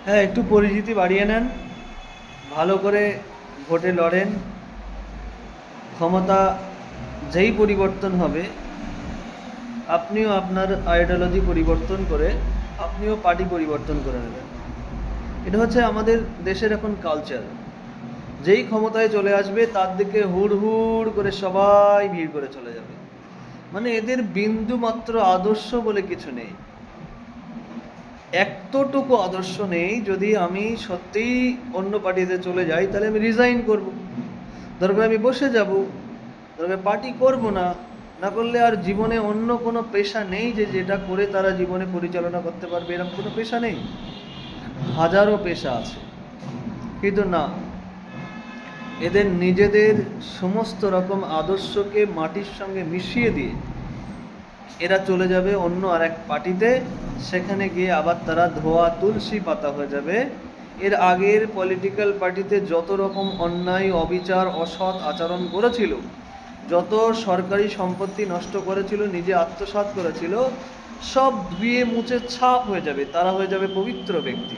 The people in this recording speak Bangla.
হ্যাঁ, একটু পরিচিতি বাড়িয়ে নেন, ভালো করে ভোটে লড়েন। ক্ষমতা যেই পরিবর্তন হবে, আপনিও আপনার আইডিওলজি পরিবর্তন করে আপনিও পার্টি পরিবর্তন করে নেবেন। এটা হচ্ছে আমাদের দেশের এখন কালচার। যেই ক্ষমতায় চলে আসবে তার দিকে হুড় হুড় করে সবাই ভিড় করে চলে যাবে। মানে এদের বিন্দু মাত্র আদর্শ বলে কিছু নেই, এতটুকু আদর্শ নেই। যদি আমি সত্যিই অন্য পার্টিতে চলে যাই তাহলে আমি রিজাইন করব, দরকার আমি বসে যাব, দরকার পার্টি করব না। না করলে আর জীবনে অন্য কোনো পেশা নেই যে যেটা করে তারা জীবনে পরিচালনা করতে পারবে, এরকম কোনো পেশা নেই। হাজারো পেশা আছে, কিন্তু না, এদের নিজেদের সমস্ত রকম আদর্শকে মাটির সঙ্গে মিশিয়ে দিয়ে এরা চলে যাবে অন্য আর এক পার্টিতে। সেখানে গিয়ে আবার তারা ধোয়া তুলসী পাতা হয়ে যাবে। এর আগের পলিটিক্যাল পার্টিতে যত রকম অন্যায়, অবিচার, অসৎ আচরণ করেছিল, যত সরকারি সম্পত্তি নষ্ট করেছিল, নিজে আত্মসাৎ করেছিল, সব ধুয়ে মুছে ছাপ হয়ে যাবে, তারা হয়ে যাবে পবিত্র ব্যক্তি।